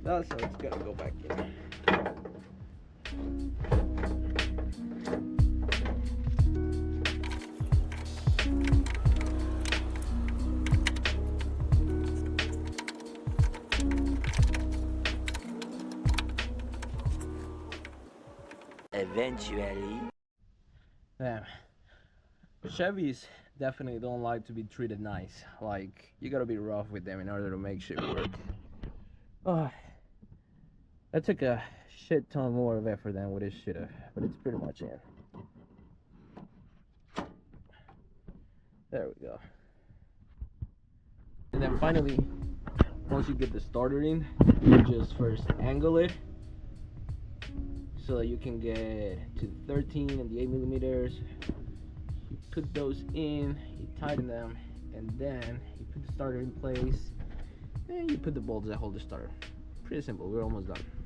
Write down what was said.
That's how it's gonna go back in. Eventually. Damn. Chevys definitely don't like to be treated nice. Like, you gotta be rough with them in order to make shit work. Oh, that took a shit ton more of effort than what it should have, but it's pretty much in. There we go. And then finally, once you get the starter in, you just first angle it so that you can get to the 13 and the 8 millimeters. You put those in, you tighten them, and then you put the starter in place, and you put the bolts that hold the starter. Pretty simple. We're almost done.